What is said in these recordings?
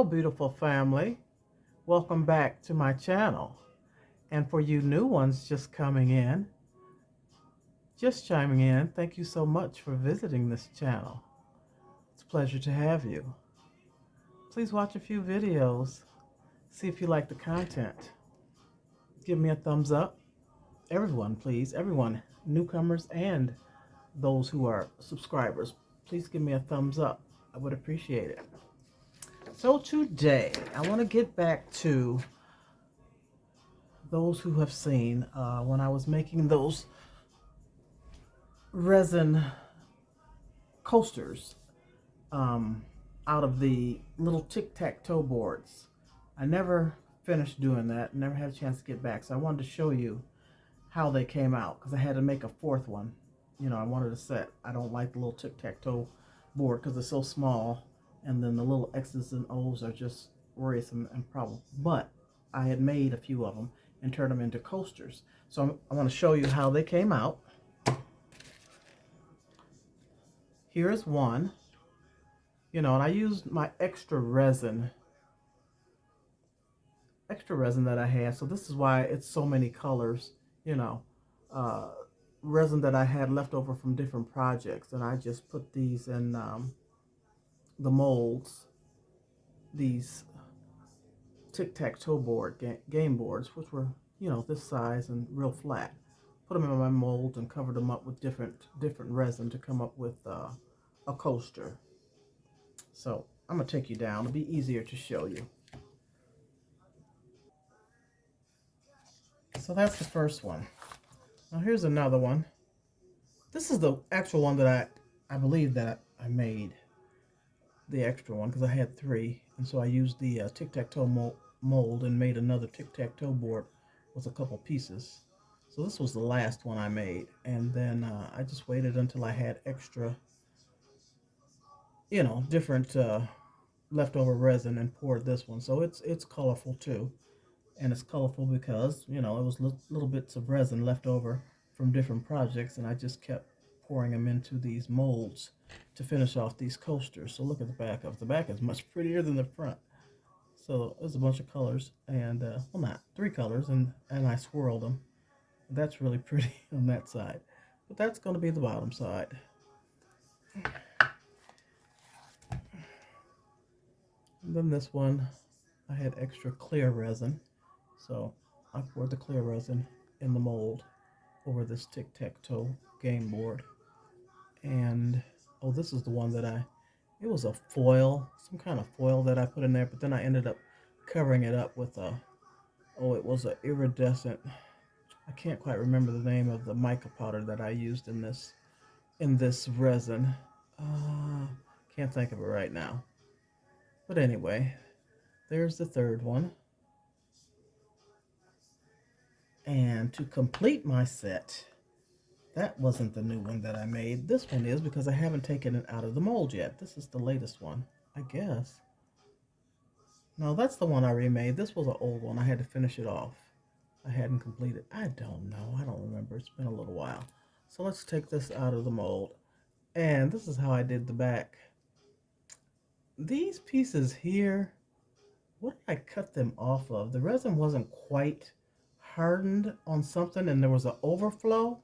Hello, beautiful family. Welcome back to my channel. And for you new ones just coming in, just chiming in, thank you so much for visiting this channel. It's a pleasure to have you. Please watch a few videos. See if you like the content. Give me a thumbs up. Everyone, please. Everyone, newcomers and those who are subscribers, please give me a thumbs up. I would appreciate it. So today, I want to get back to those who have seen when I was making those resin coasters out of the little tic-tac-toe boards. I never finished doing that, never had a chance to get back, so I wanted to show you how they came out because I had to make a fourth one. You know, I wanted a set. I don't like the little tic-tac-toe board because it's so small, and then the little X's and O's are just worrisome and problem. But I had made a few of them and turned them into coasters. So I want to show you how they came out. Here's one, you know, and I used my extra resin that I had. So this is why it's so many colors, you know, resin that I had left over from different projects. And I just put these in the molds, these tic-tac-toe board game boards, which were, you know, this size and real flat. Put them in my mold and covered them up with different resin to come up with a coaster. So I'm gonna take you down. It'll be easier to show you. So that's the first one. Now here's another one. This is the actual one that I believe that I made, the extra one, because I had three, and so I used the tic-tac-toe mold and made another tic-tac-toe board with a couple pieces. So this was the last one I made, and then I just waited until I had extra, you know, different leftover resin and poured this one. So it's colorful too, and it's colorful because, you know, it was little bits of resin left over from different projects, and I just kept pouring them into these molds to finish off these coasters. So look at the back of it. The back is much prettier than the front. So there's a bunch of colors, and well, not three colors, and I swirled them. That's really pretty on that side, but that's going to be the bottom side. And then this one, I had extra clear resin, so I poured the clear resin in the mold over this tic-tac-toe game board. And oh, this is the one that it was a foil, some kind of foil that I put in there, but then I ended up covering it up with it was an iridescent, I can't quite remember the name of the mica powder that I used in this resin. Can't think of it right now. But anyway, there's the third one. And to complete my set, that wasn't the new one that I made. This one is, because I haven't taken it out of the mold yet. This is the latest one, I guess. No, that's the one I remade. This was an old one. I had to finish it off. I hadn't completed. I don't know. I don't remember. It's been a little while. So let's take this out of the mold. And this is how I did the back. These pieces here, what did I cut them off of? The resin wasn't quite hardened on something, and there was an overflow.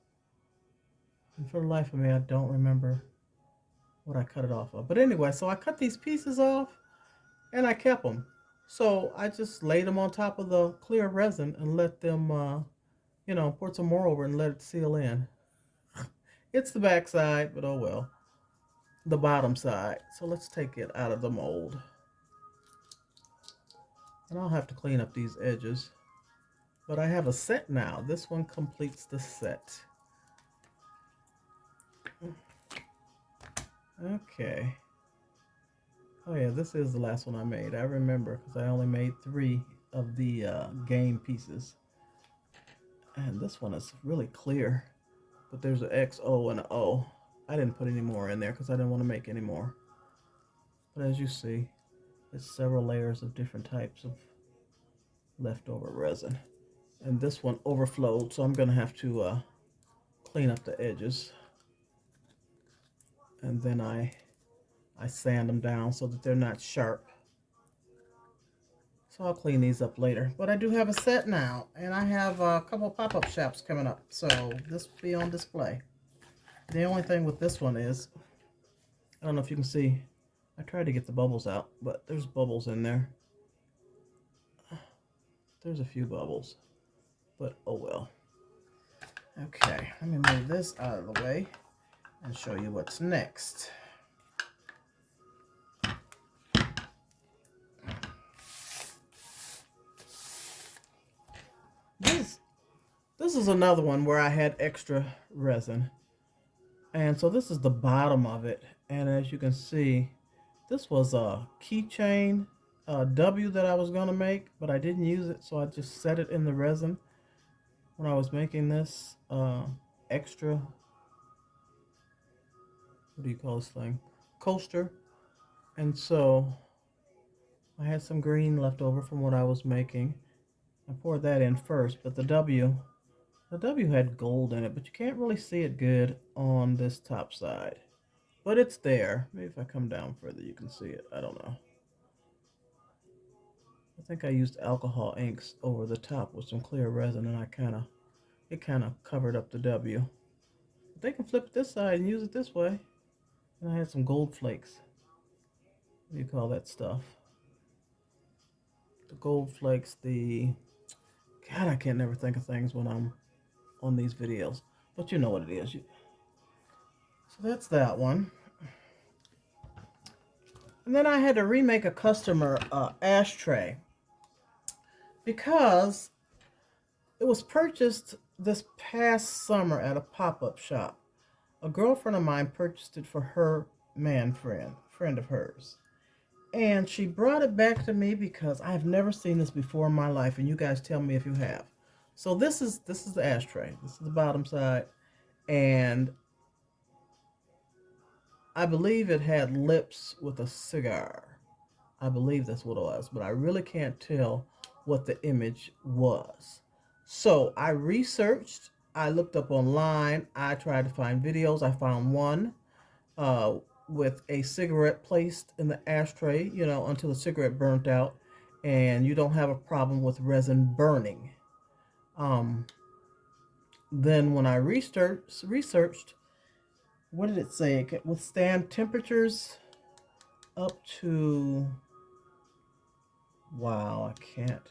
And for the life of me, I don't remember what I cut it off of. But anyway, so I cut these pieces off, and I kept them. So I just laid them on top of the clear resin and let them, you know, poured some more over and let it seal in. It's the back side, but oh well. The bottom side. So let's take it out of the mold. And I'll have to clean up these edges. But I have a set now. This one completes the set. Okay. Oh yeah, this is the last one I made. I remember because I only made 3 of the game pieces. And this one is really clear. But there's an X, O, and an O. I didn't put any more in there because I didn't want to make any more. But as you see, it's several layers of different types of leftover resin. And this one overflowed, so I'm going to have to clean up the edges. And then I sand them down so that they're not sharp. So I'll clean these up later. But I do have a set now, and I have a couple pop-up shops coming up, so this will be on display. The only thing with this one is, I don't know if you can see, I tried to get the bubbles out, but there's bubbles in there. There's a few bubbles, but oh well. Okay, let me move this out of the way and show you what's next. This is another one where I had extra resin. And so this is the bottom of it. And as you can see, this was a keychain W that I was going to make, but I didn't use it, so I just set it in the resin when I was making this extra, what do you call this thing? Coaster. And so I had some green left over from what I was making. I poured that in first, but the W had gold in it, but you can't really see it good on this top side. But it's there. Maybe if I come down further, you can see it. I don't know. I think I used alcohol inks over the top with some clear resin, and it kind of covered up the W. But they can flip it this side and use it this way. And I had some gold flakes. What do you call that stuff? The gold flakes, God, I can't never think of things when I'm on these videos. But you know what it is. So that's that one. And then I had to remake a customer ashtray because it was purchased this past summer at a pop-up shop. A girlfriend of mine purchased it for her friend of hers. And she brought it back to me because I've never seen this before in my life, and you guys tell me if you have. So this is the ashtray. This is the bottom side, and I believe it had lips with a cigar. I believe that's what it was, but I really can't tell what the image was. So I researched, I looked up online, I tried to find videos. I found one with a cigarette placed in the ashtray, until the cigarette burnt out, and you don't have a problem with resin burning. Then when I researched, what did it say? It can withstand temperatures up to, wow, I can't.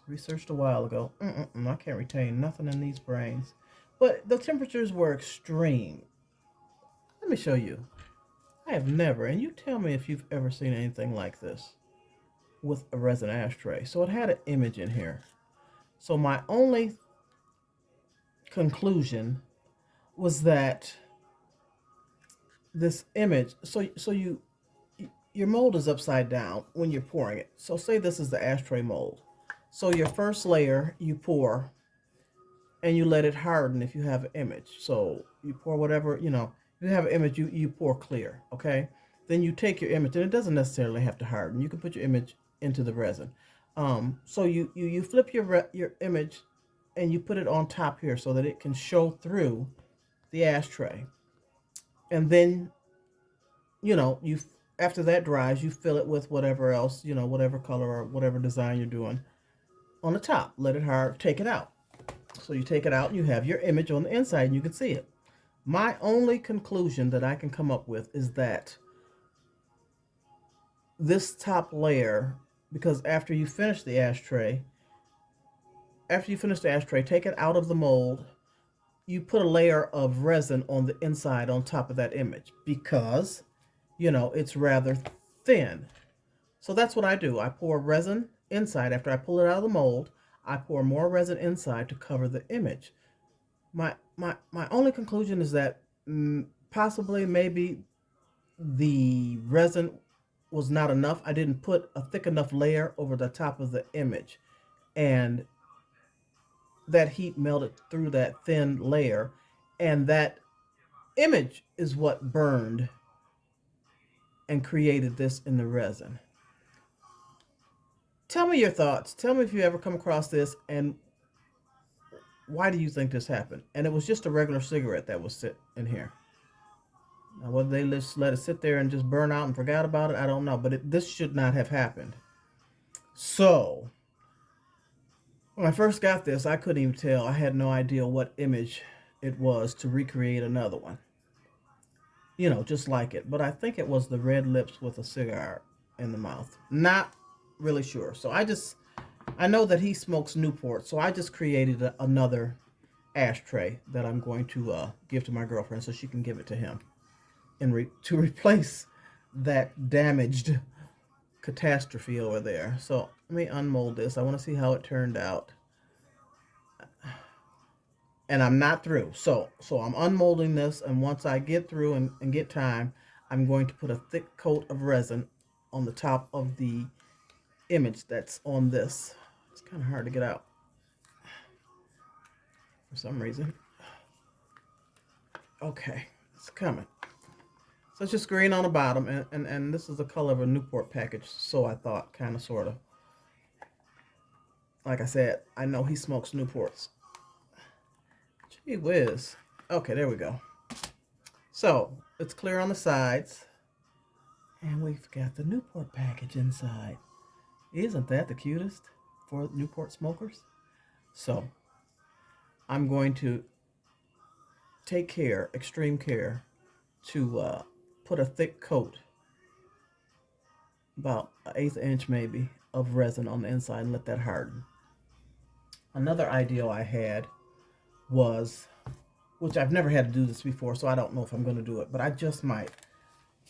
Researched a while ago. I can't retain nothing in these brains. But the temperatures were extreme. Let me show you. I have never, and you tell me if you've ever seen anything like this with a resin ashtray. So it had an image in here. So my only conclusion was that this image, your mold is upside down when you're pouring it. So say this is the ashtray mold. So your first layer you pour and you let it harden if you have an image. So you pour whatever, if you have an image, you pour clear, okay? Then you take your image, and it doesn't necessarily have to harden. You can put your image into the resin. So you flip your image and you put it on top here so that it can show through the ashtray. And then, after that dries, you fill it with whatever else, whatever color or whatever design you're doing on the top. Let it hard, take it out. So you take it out and you have your image on the inside and you can see it. My only conclusion that I can come up with is that this top layer, because after you finish the ashtray, take it out of the mold, you put a layer of resin on the inside on top of that image because, it's rather thin. So that's what I do. I pour resin inside. After I pull it out of the mold, I pour more resin inside to cover the image. My only conclusion is that possibly maybe the resin was not enough. I didn't put a thick enough layer over the top of the image, and that heat melted through that thin layer, and that image is what burned and created this in the resin. Tell me your thoughts. Tell me if you ever come across this, and why do you think this happened? And it was just a regular cigarette that was sit in here. Now, whether they just let it sit there and just burn out and forgot about it, I don't know. But this should not have happened. So when I first got this, I couldn't even tell. I had no idea what image it was to recreate another one. You know, just like it. But I think it was the red lips with a cigar in the mouth. Not really sure. So I know that he smokes Newport. So I just created another ashtray that I'm going to give to my girlfriend so she can give it to him to replace that damaged catastrophe over there. So let me unmold this. I want to see how it turned out. And I'm not through. So I'm unmolding this, and once I get through and get time, I'm going to put a thick coat of resin on the top of the image that's on this. It's kind of hard to get out for some reason. Okay, it's coming. So it's just green on the bottom, and this is the color of a Newport package, so I thought, kind of, sort of. Like I said, I know he smokes Newports. Gee whiz. Okay, there we go. So it's clear on the sides, and we've got the Newport package inside. Isn't that the cutest for Newport smokers? So I'm going to take care, extreme care, to put a thick coat, about an eighth inch maybe, of resin on the inside and let that harden. Another idea I had was, which I've never had to do this before, so I don't know if I'm going to do it, but I just might.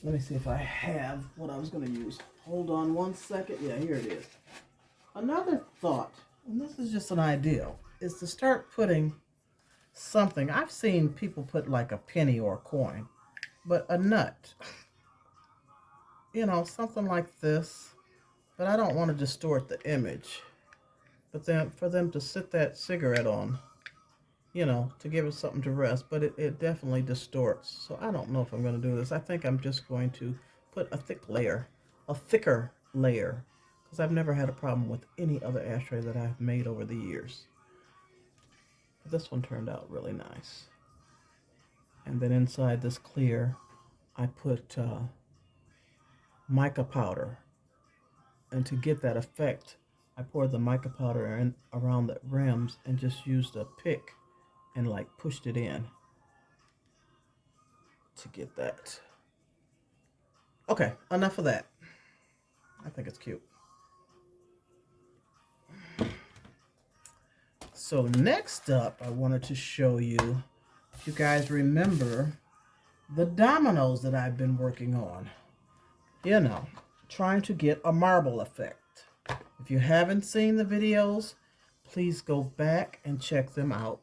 Let me see if I have what I was going to use. Hold on one second. Yeah, here it is. Another thought, and this is just an idea, is to start putting something. I've seen people put like a penny or a coin, but a nut. You know, something like this. But I don't want to distort the image. But then for them to sit that cigarette on, you know, to give it something to rest, but it definitely distorts. So I don't know if I'm going to do this. I think I'm just going to put a thicker layer, because I've never had a problem with any other ashtray that I've made over the years. But this one turned out really nice. And then inside this clear, I put mica powder. And to get that effect, I poured the mica powder in around the rims and just used a pick and like pushed it in to get that. Okay, enough of that. I think it's cute. So next up, I wanted to show you, if you guys remember, the dominoes that I've been working on. You know, trying to get a marble effect. If you haven't seen the videos, please go back and check them out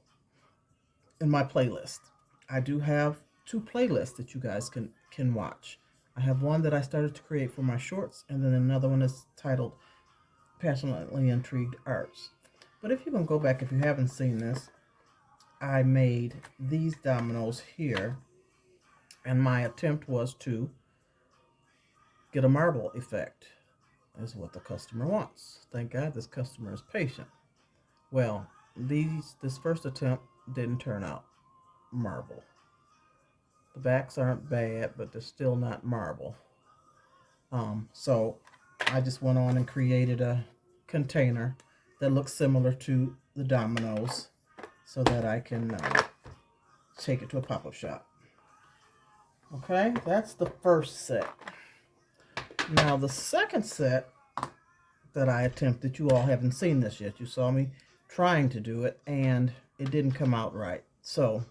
in my playlist. I do have two playlists that you guys can watch. I have one that I started to create for my shorts, and then another one is titled Passionately Intrigued Arts. But if you can go back, if you haven't seen this, I made these dominoes here, and my attempt was to get a marble effect, is what the customer wants. Thank God this customer is patient. Well, this first attempt didn't turn out marble. The backs aren't bad, but they're still not marble. So I just went on and created a container that looks similar to the dominoes so that I can take it to a pop-up shop. Okay, that's the first set. Now the second set that I attempted, you all haven't seen this yet. You saw me trying to do it and it didn't come out right. So,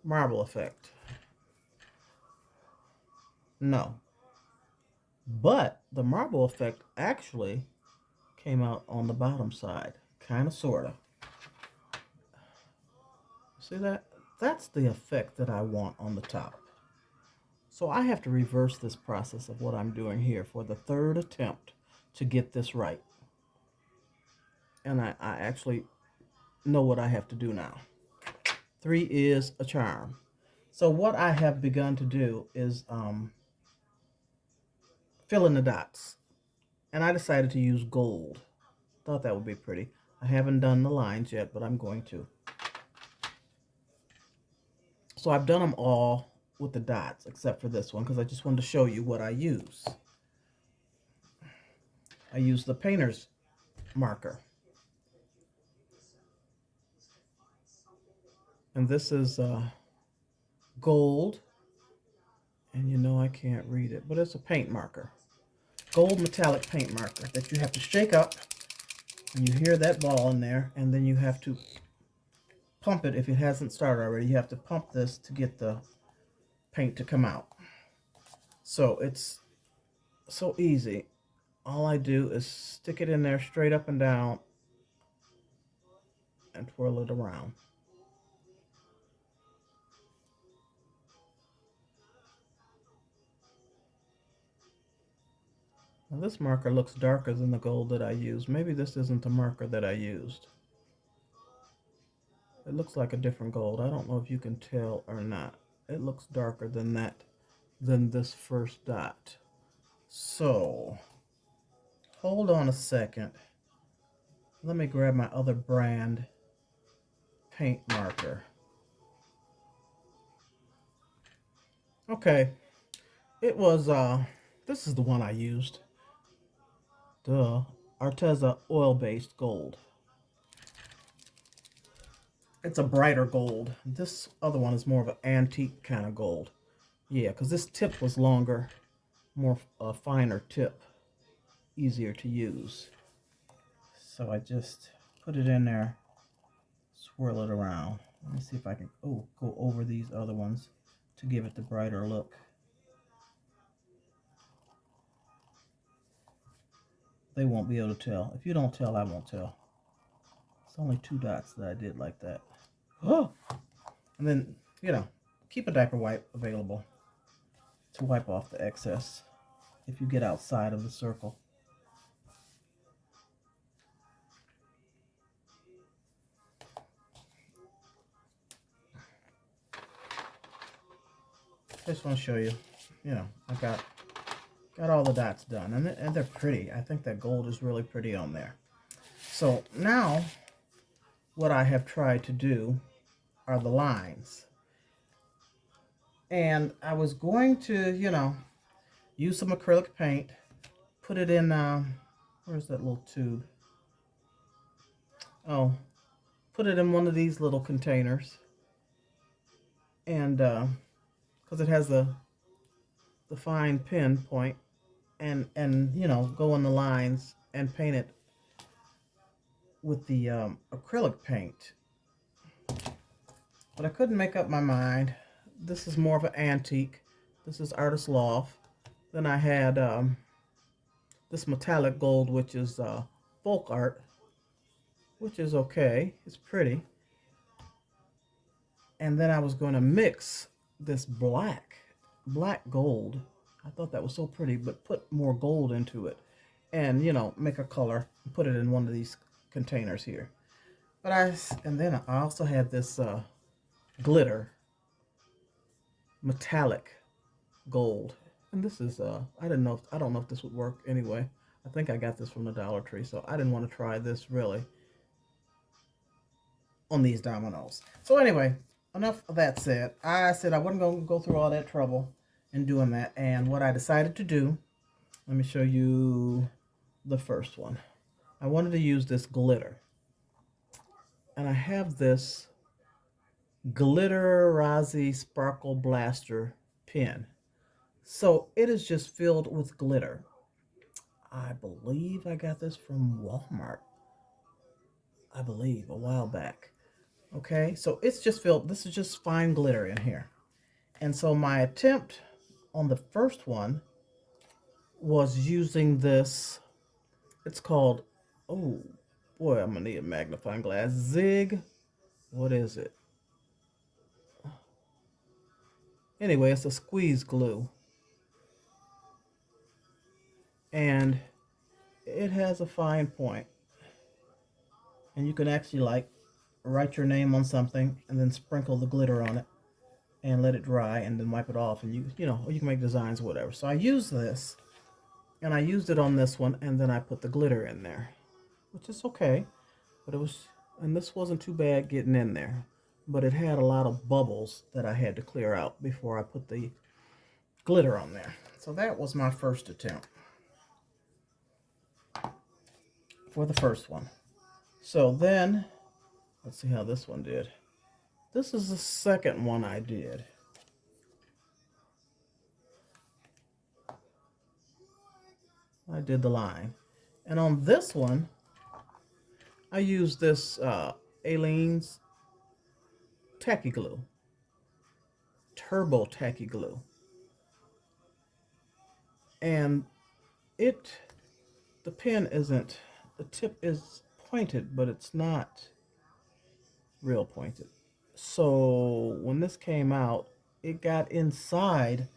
marble effect. No. But the marble effect actually came out on the bottom side. Kind of, sort of. See that? That's the effect that I want on the top. So I have to reverse this process of what I'm doing here for the third attempt to get this right. And I actually know what I have to do now. 3 is a charm. So what I have begun to do is fill in the dots. And I decided to use gold. Thought that would be pretty. I haven't done the lines yet, but I'm going to. So I've done them all with the dots, except for this one, because I just wanted to show you what I use. I use the painter's marker. And this is gold. And you know I can't read it, but it's a paint marker. Gold metallic paint marker that you have to shake up. And you hear that ball in there, and then you have to pump it if it hasn't started already. You have to pump this to get the paint to come out. So it's so easy. All I do is stick it in there straight up and down and twirl it around. Now this marker looks darker than the gold that I used. Maybe this isn't the marker that I used. It looks like a different gold. I don't know if you can tell or not. It looks darker than that, than this first dot. So, hold on a second. Let me grab my other brand paint marker. Okay, it was, this is the one I used. The Arteza oil-based gold. It's a brighter gold. This other one is more of an antique kind of gold. Yeah, because this tip was longer, more finer tip, easier to use. So I just put it in there, swirl it around. Let me see if I can, go over these other ones to give it the brighter look. They won't be able to tell. If you don't tell, I won't tell. It's only 2 dots that I did like that. Oh! And then, you know, keep a diaper wipe available to wipe off the excess if you get outside of the circle. I just want to show you, you know, I got all the dots done, and they're pretty. I think that gold is really pretty on there. So now what I have tried to do are the lines. And I was going to, you know, use some acrylic paint, put it in, where's that little tube? Oh, put it in one of these little containers. And, because it has the fine pin point, and you know, go on the lines and paint it with the acrylic paint. But I couldn't make up my mind. This is more of an antique. This is Artist Loft. Then I had this metallic gold, which is folk art, which is okay. It's pretty. And then I was going to mix this black gold. I thought that was so pretty, but put more gold into it. And, you know, make a color and put it in one of these containers here. But and then I also had this glitter metallic gold. And this is, I don't know if this would work anyway. I think I got this from the Dollar Tree, so I didn't want to try this really on these dominoes. So anyway, enough of that said. I said I wasn't going to go through all that trouble in doing that. And what I decided to do, let me show you the first one. I wanted to use this glitter. And I have this glitter Resin sparkle blaster pen. So it is just filled with glitter. I believe I got this from Walmart. I believe a while back. Okay, so it's just filled. This is just fine glitter in here. And so my attempt on the first one was using this. It's called, oh boy, I'm gonna need a magnifying glass. Zig, what is it? Anyway, it's a squeeze glue. And it has a fine point. And you can actually like write your name on something and then sprinkle the glitter on it and let it dry and then wipe it off, and you know, you can make designs or whatever. So I used this, and I used it on this one, and then I put the glitter in there, which is okay, but it was, and this wasn't too bad getting in there, but it had a lot of bubbles that I had to clear out before I put the glitter on there. So that was my first attempt. for the first one. So then, let's see how this one did. This is the second one I did. I did the line. And on this one, I used this Aleene's tacky glue. Turbo tacky glue. And the pen isn't, the tip is pointed, but it's not real pointed. So when this came out, it got inside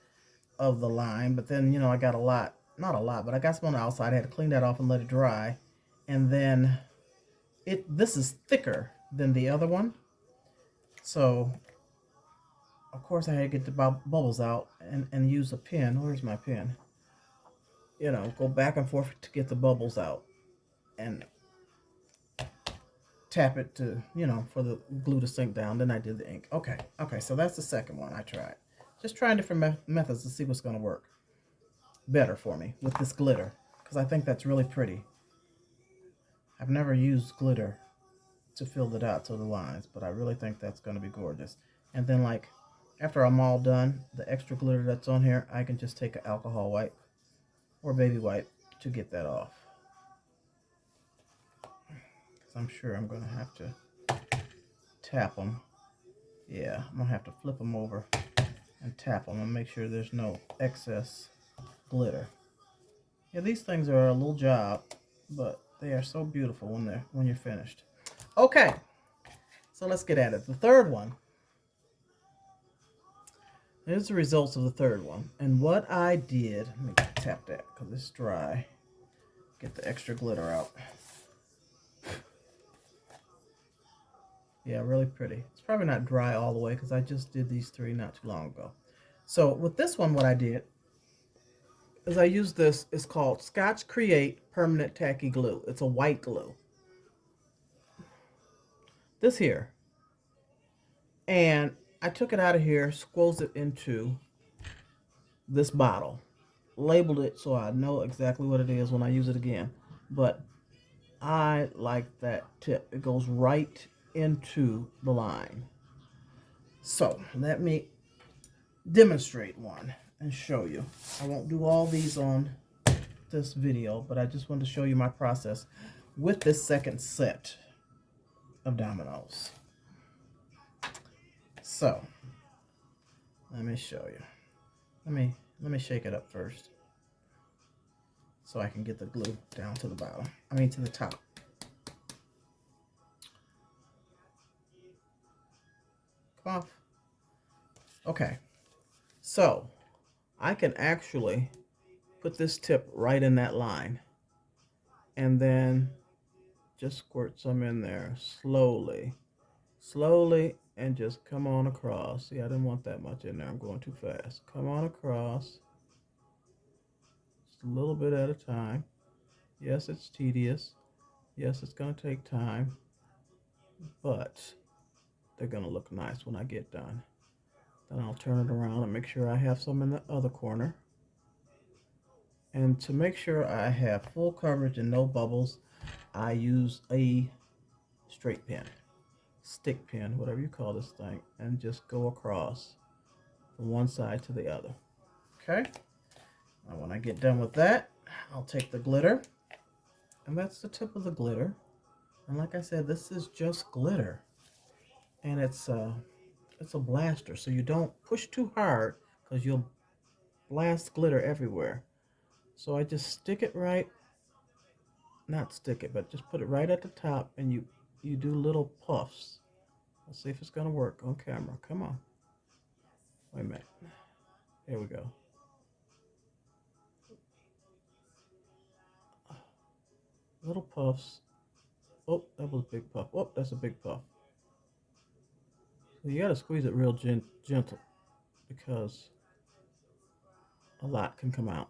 of the line, but then, I got a lot, not a lot, but I got some on the outside. I had to clean that off and let it dry. And then this is thicker than the other one. So, of course, I had to get the bubbles out and use a pen. Where's my pen? Go back and forth to get the bubbles out and tap it to, for the glue to sink down. Then I did the ink. Okay, so that's the second one I tried. Just trying different methods to see what's going to work better for me with this glitter, because I think that's really pretty. I've never used glitter to fill the dots or the lines, but I really think that's going to be gorgeous. And then, like, after I'm all done, the extra glitter that's on here, I can just take an alcohol wipe or baby wipe to get that off. Because I'm sure I'm going to have to tap them. Yeah, I'm going to have to flip them over and tap them and make sure there's no excess glitter. Yeah, these things are a little job, but they are so beautiful when you're finished. Okay, so let's get at it. The third one. Here's the results of the third one. And what I did, let me tap that because it's dry. Get the extra glitter out. Yeah, really pretty. It's probably not dry all the way because I just did these three not too long ago. So with this one, what I did is I used this. It's called Scotch Create Permanent Tacky Glue. It's a white glue. This here. And I took it out of here, squoze it into this bottle. Labeled it so I know exactly what it is when I use it again. But I like that tip. It goes right into the line. So let me demonstrate one and show you. I won't do all these on this video, but I just wanted to show you my process with this second set of dominoes. So let me show you. Let me shake it up first so I can get the glue down to the bottom. To the top. Come off. Okay. So I can actually put this tip right in that line and then just squirt some in there slowly, and just come on across. See, I didn't want that much in there. I'm going too fast. Come on across. Just a little bit at a time. Yes, it's tedious. Yes, it's going to take time. But they're going to look nice when I get done. Then I'll turn it around and make sure I have some in the other corner. And to make sure I have full coverage and no bubbles, I use a straight pen, stick pen, whatever you call this thing, and just go across from one side to the other. Okay? Now when I get done with that, I'll take the glitter, and that's the tip of the glitter. And like I said, this is just glitter, and it's a blaster, so you don't push too hard because you'll blast glitter everywhere. So I just stick it right, not stick it, but just put it right at the top, and you do little puffs. Let's see if it's going to work on camera. Come on. Wait a minute. Here we go. Little puffs. Oh, that was a big puff. Oh, that's a big puff. So you got to squeeze it real gentle because a lot can come out.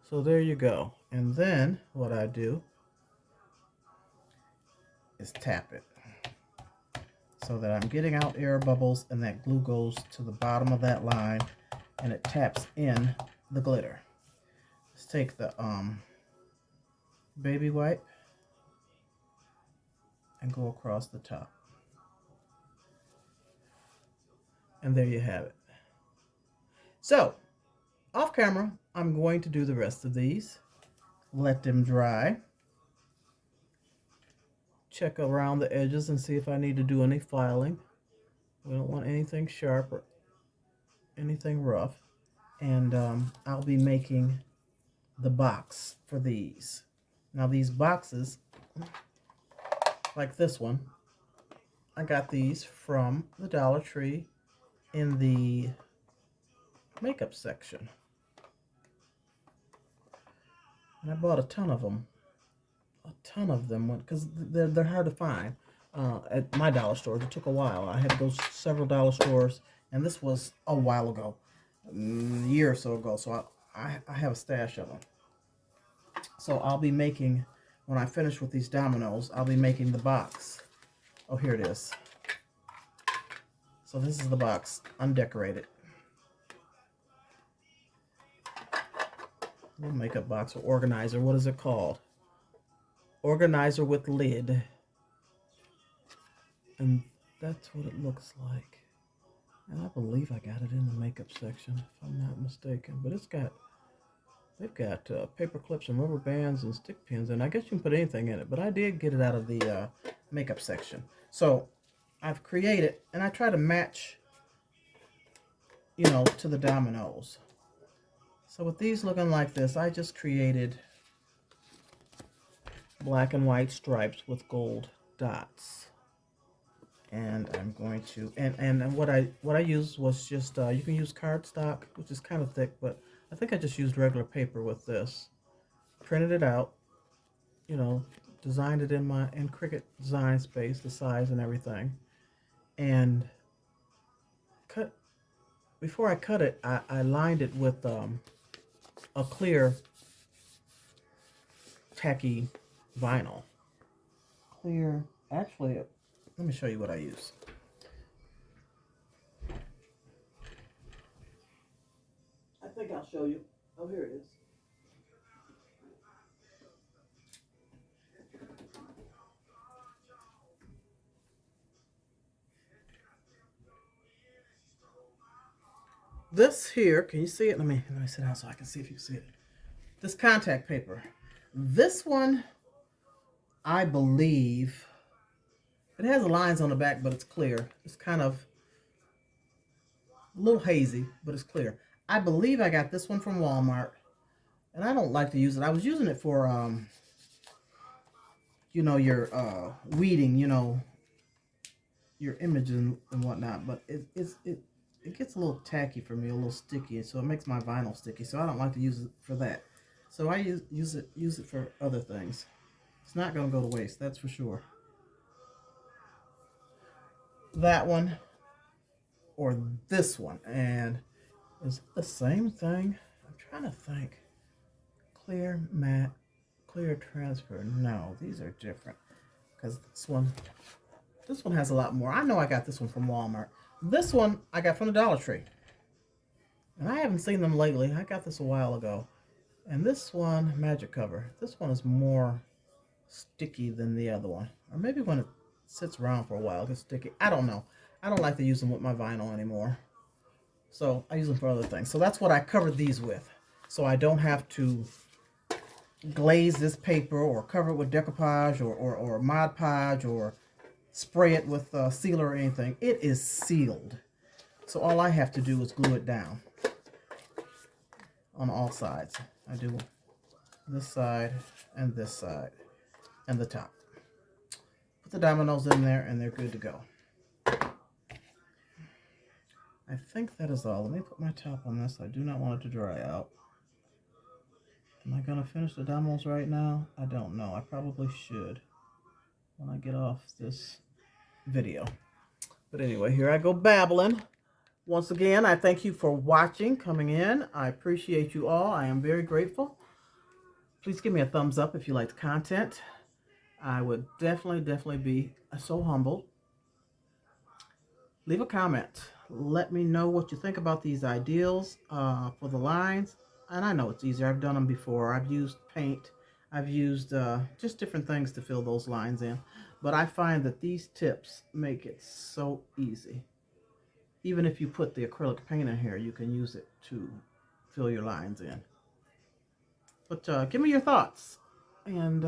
So there you go. And then what I do is tap it so that I'm getting out air bubbles, and that glue goes to the bottom of that line and it taps in the glitter. Let's take the baby wipe and go across the top. And there you have it. So, off camera, I'm going to do the rest of these. Let them dry. Check around the edges and see if I need to do any filing. We don't want anything sharp or anything rough. And I'll be making the box for these. Now these boxes, like this one, I got these from the Dollar Tree in the makeup section. And I bought a ton of them. A ton of them, because they're hard to find at my dollar stores. It took a while. I had to go several dollar stores, and this was a while ago, a year or so ago. So I have a stash of them. So I'll be making, when I finish with these dominoes, I'll be making the box. Oh, here it is. So this is the box, undecorated. Little makeup box or organizer. What is it called? Organizer with lid. And that's what it looks like. And I believe I got it in the makeup section, if I'm not mistaken. But they've got paper clips and rubber bands and stick pins, and I guess you can put anything in it. But I did get it out of the makeup section. So I've created, and I try to match, you know, to the dominoes. So with these looking like this, I just created black and white stripes with gold dots. And I'm going to, and what I used was just, you can use cardstock, which is kind of thick, but I think I just used regular paper with this. Printed it out, you know, designed it in Cricut design space, the size and everything. And before I cut it, I lined it with a clear tacky vinyl. Clear, actually, let me show you what I use. I think I'll show you. Oh, here it is. This here, can you see it? Let me sit down so I can see if you can see it. This contact paper. This one, I believe, it has lines on the back, but it's clear. It's kind of a little hazy, but it's clear. I believe I got this one from Walmart, and I don't like to use it. I was using it for, you know, your weeding, you know, your images and whatnot, but it gets a little tacky for me, a little sticky, so it makes my vinyl sticky, so I don't like to use it for that. So I use it for other things. It's not going to go to waste, that's for sure. That one or this one, and it's the same thing. I'm trying to think. Clear matte, clear transfer. No, these are different, because this one has a lot more. I know I got this one from Walmart. This one I got from the Dollar Tree, and I haven't seen them lately. I got this a while ago. And this one, Magic Cover, this one is more sticky than the other one. Or maybe when it sits around for a while, it gets sticky. I don't know. I don't like to use them with my vinyl anymore. So I use them for other things. So that's what I covered these with. So I don't have to glaze this paper or cover it with decoupage or Mod Podge or spray it with sealer or anything. It is sealed. So all I have to do is glue it down on all sides. I do this side and the top. Put the dominoes in there and they're good to go. I think that is all. Let me put my top on this. I do not want it to dry out. Am I going to finish the dominoes right now? I don't know. I probably should when I get off this video. But anyway, here I go babbling. Once again, I thank you for watching, coming in. I appreciate you all. I am very grateful. Please give me a thumbs up if you like the content. I would definitely be so humbled. Leave a comment. Let me know what you think about these ideals for the lines. And I know it's easier. I've done them before. I've used paint. I've used just different things to fill those lines in. But I find that these tips make it so easy. Even if you put the acrylic paint in here, you can use it to fill your lines in. But give me your thoughts, and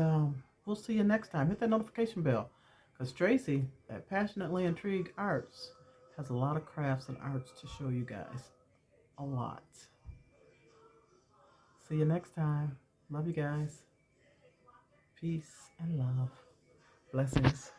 we'll see you next time. Hit that notification bell, because Tracy at Passionately Intrigued Arts has a lot of crafts and arts to show you guys. A lot. See you next time. Love you guys. Peace and love. Blessings.